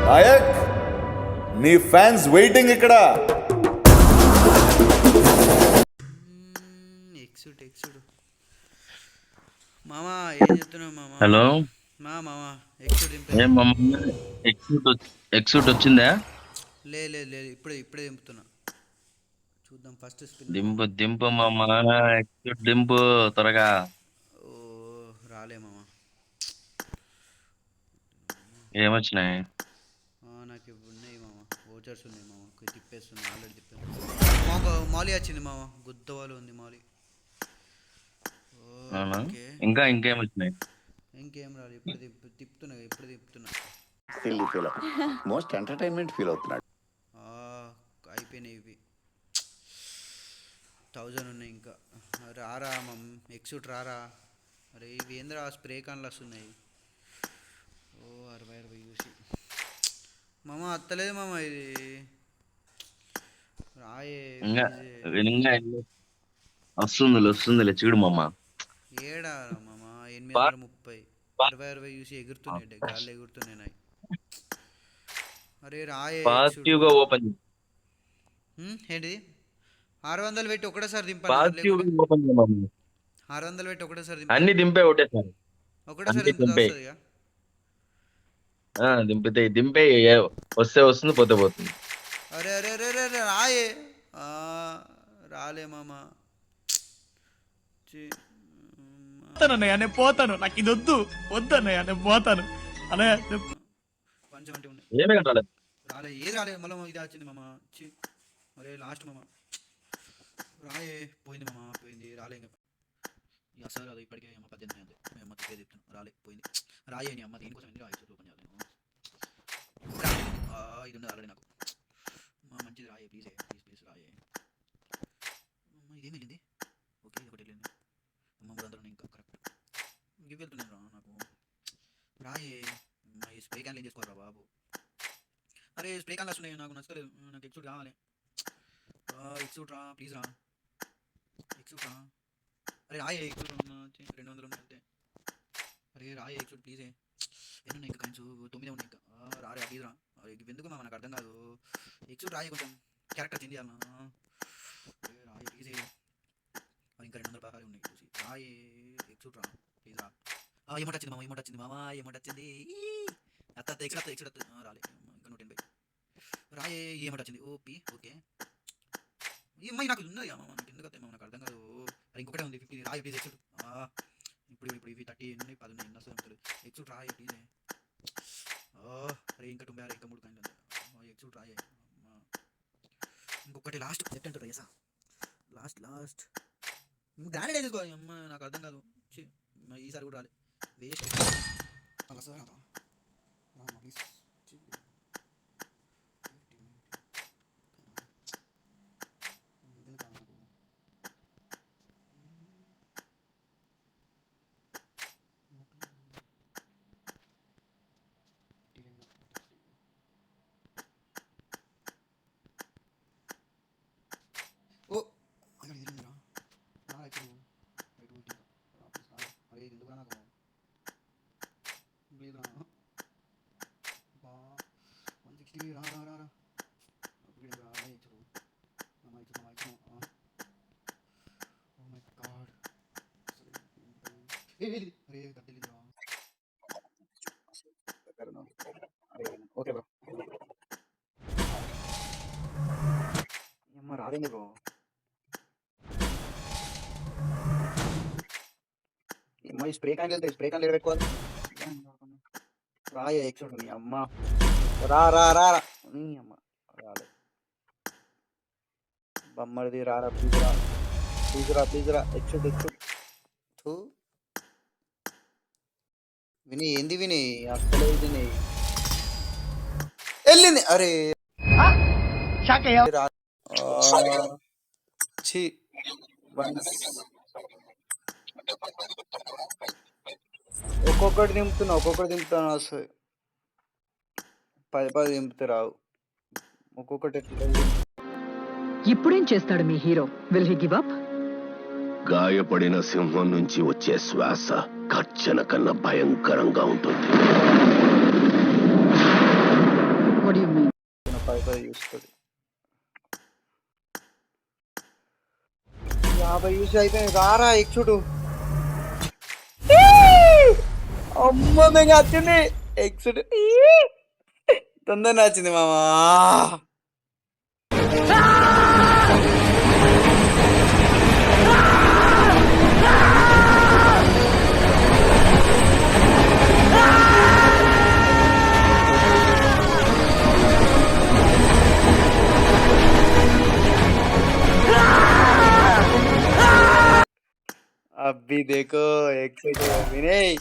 నాయక్ నీ fans waiting ఇక్కడ. ఎక్సుడు మామా ఏం చెప్తున్నావు మామా? హలో మామా ఎక్సుడు ఏం మామ ఎక్సూట్ వచ్చిందా? లేదు ఇప్పుడే దింపుతున్నా. చూద్దాం ఫస్ట్ స్పిన్. దింపు మామ, ఎక్సూట్ దింపు త్వరగా. ఓ రాలే మామా. ఏమొచ్చినాయి? నాకు ఉన్నాయి మామ, ఓచర్స్ ఉన్నాయి మామ, తిప్పేస్తున్నా ఆల్రెడీ తిప్పాను. మాకు మాలి వచ్చింది మామ, గుద్దవాలు ఉంది మాలి. అవునా? ఓకే ఇంకేం వచ్చినాయి? ఇంకేం రాదు, ఇప్పుడు తిప్పుతున్నా. మోస్ట్ ఎంటర్టైన్మెంట్ ఫీల్ అవుతున్నాడు. అయిపోయినాయి ఇవి. 1000 ఉన్నాయి ఇంకా. రారా ఎక్సూట్ రారా. అరే ఇవి ఏంద్రా స్ప్రే కాన్లు వస్తున్నాయి. ఓ 60 చూసి మామ అత్తలేదు మామ ఇది. రాయే వస్తుందిలే చూడు మామ. ఏడా మామ 830 60 చూసి ఎగురుతున్నాయి, గాల్లో ఎగురుతున్నాయి నాయి. అరే రాయే పాజిటివ్ గా ఓపెన్ ఏంటిది 600 పెట్టి ఒకటేసారి దింపాలి. 600 పెట్టి ఒకటేసారి దింపాలి. అన్ని దింపే ఒకటేసారి దింపితే వస్తుంది ఇక. దింపే వస్తే వస్తుంది, పోతే పోతుంది. అరే అరే అరే అరే అరే రాయే. రాలే మామ. అన్నయ్య నేను పోతాను, నాకు ఇది వద్దన్నయ్య నేను పోతాను అన్నయ్య. కొంచెం అంటే ఉన్నాయి. ఏమే కట్టాలి? రాలే ఏది రాలే, మళ్ళీ ఇది వచ్చింది మామ. అరే లాస్ట్ మామ. రాయే పోయింది మామ, పోయింది. రాలే ఇంకా అసలు అది ఇప్పటికే అమ్మ 18 అంతే. అమ్మ తిప్పే చెప్తాను. రాలే పోయింది. రాయే నీ అమ్మ దీనికోసం ఎందుకు రాయచ్చు ఓపెన్ చేయాలి. ఇది ఉండదు ఆల్రెడీ నాకు. మంచిది రాయే ప్లీజ్ రాయే. ఇదేం వెళ్ళింది? ఓకే ఇది ఒకటి వెళ్ళింది. అమ్మ 300 ఉన్నాయి ఇంకా కరెక్ట్. గివ్ వెళ్తున్నాను రా నాకు. రాయే ఈ స్ప్రే క్యాన్లు ఏం చేసుకోరా బాబు. అరే స్ప్రే క్యాన్లు వస్తున్నాయి, నాకు నచ్చలేదు. నాకు ఎక్సూట్ కావాలి. ఎక్సూట్ రా ప్లీజ్ రా. ఎక్సూట్ రా. అరే రాయే ఎక్సూట్ 200 ఉన్నాయి అంతే. అరే రాయే ఎక్సూట్ ప్లీజే. ఎన్ని ఉన్నాయి ఇంకా కైన్స్? 9 ఉన్నాయి ఇంకా. రారే ప్లీజ్ రా. ఎందుకు నాకు అర్థం కాదు. ఎక్సూట్ రాయే, కొంచెం క్యారెక్టర్ చేంజ్ చేయాలన్నా. అరే రాయే ప్లీజే. ఇంకా 200 ప్రకారం ఉన్నాయి చూసి. రాయే ఎక్సూట్ రా ప్లీజ్ రా. ఏమోట్ వచ్చింది మామ, ఏమోట్ వచ్చింది. అత్త ఎక్సూట్ రాలే ఇంకా 180. రాయే ఏమోట్ వచ్చింది. OP okay. ఈ అమ్మాయి నాకు ఉన్నది మామ, నాకు ఎందుకు వస్తాయి మామ, నాకు అర్థం కాదు. అది ఇంకొకటే ఉంది 50. రాయే ప్లీజ్ ఎక్సూట్. ఇప్పుడు ఇవి 30 ఉన్నాయి, 10 ఉన్నాయి. ఎన్ని వస్తుంది ఎక్సూట్ రాయే ప్లీజే. అరే ఇంకా 96 ఇంకా 3 కాయిన్లు ఉంది. ఎక్సూట్ రాయే. ఇంకొకటి లాస్ట్ సెట్ అంటారు రేసా. లాస్ట్ గ్రానైట్ వేసుకో అమ్మ, నాకు అర్థం కాదు. ఈసారి కూడా రాలే, వేస్ట్. అలా సార్ ప్లీజ్. ఓ అక్కడ తిరిగిందిరా. అరే ఎందుకు నాకు లేదురా. 160 రా. అరే గద్దెలిందిరా. Okay bro. అమ్మ రాదేంది బ్రో. ఈ స్ప్రే క్యాన్ వెళ్తే స్ప్రే క్యాన్ పెట్టుకోవాలి. రాయే ఎక్సూట్ నీ అమ్మ. రా నీ అమ్మ రాలే. బొమ్మడిది రారా ప్లీజ్ రా. ఎక్సూట్ విని ఏంది విని అసలు విని వెళ్ళింది. అరే ఒక్కొక్కటి దింపుతున్నా వస్తుంది. 10 దింపితే రావు. ఒక్కొక్కటి ఇప్పుడేం చేస్తాడు మీ హీరో? Will he give up? గాయపడిన సింహం నుంచి వచ్చే శ్వాస గర్జన కన్నా భయంకరంగా ఉంటుంది. చూస్తుంది. 50 యూస్ అయిపోయింది. రారా ఎక్సుడు. అమ్మ మేము వచ్చింది ఎక్సుడు. తొందరగా వచ్చింది మామా. అబ్బి దేకో ఎక్సైట్ వినయ్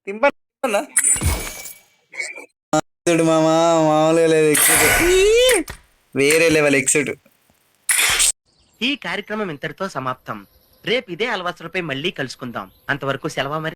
తింపన్నా మామా మామూలుగా లేదు ఎక్సైట్ వేరే లెవెల్ ఎక్సైట్. ఈ కార్యక్రమం ఇంతటితో సమాప్తం. రేపు ఇదే అలవాసులపై మళ్ళీ కలుసుకుందాం. అంతవరకు సెలవు మరి.